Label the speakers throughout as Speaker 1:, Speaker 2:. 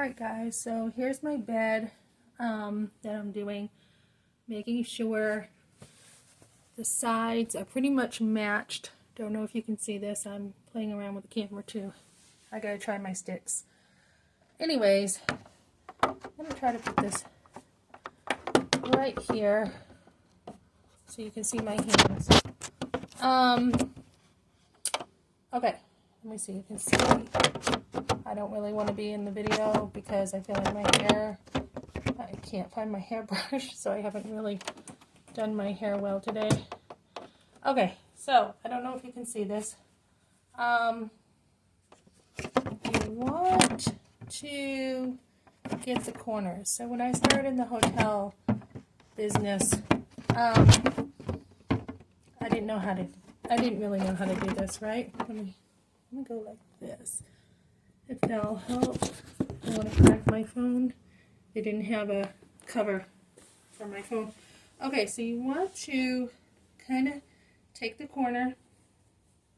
Speaker 1: Alright guys, so here's my bed that I'm doing, making sure the sides are pretty much matched. Don't know if you can see this, I'm playing around with the camera too. I gotta try my sticks. Anyways, I'm gonna try to put this right here so you can see my hands. Okay, let me see, you can see. I don't really want to be in the video because I feel like my hair, I can't find my hairbrush, so I haven't really done my hair well today. Okay, so I don't know if you can see this. You want to get the corners. So when I started in the hotel business, I didn't really know how to do this, right? Let me go like this. If that'll help. I want to crack my phone. They didn't have a cover for my phone. Okay, so you want to kind of take the corner,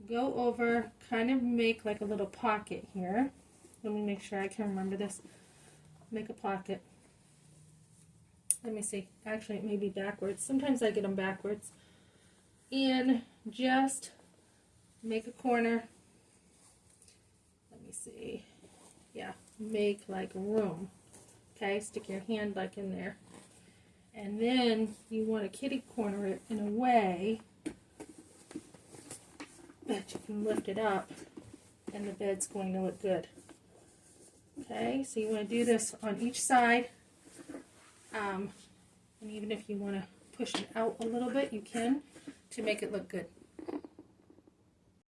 Speaker 1: go over, kind of make like a little pocket here. Let me make sure I can remember this. Make a pocket. Let me see. Actually, it may be backwards. Sometimes I get them backwards. And just make a corner. Let me see. Yeah, make like room. Okay, stick your hand like in there. And then you want to kitty corner it in a way that you can lift it up and the bed's going to look good. Okay, so you want to do this on each side. And even if you want to push it out a little bit, you can to make it look good.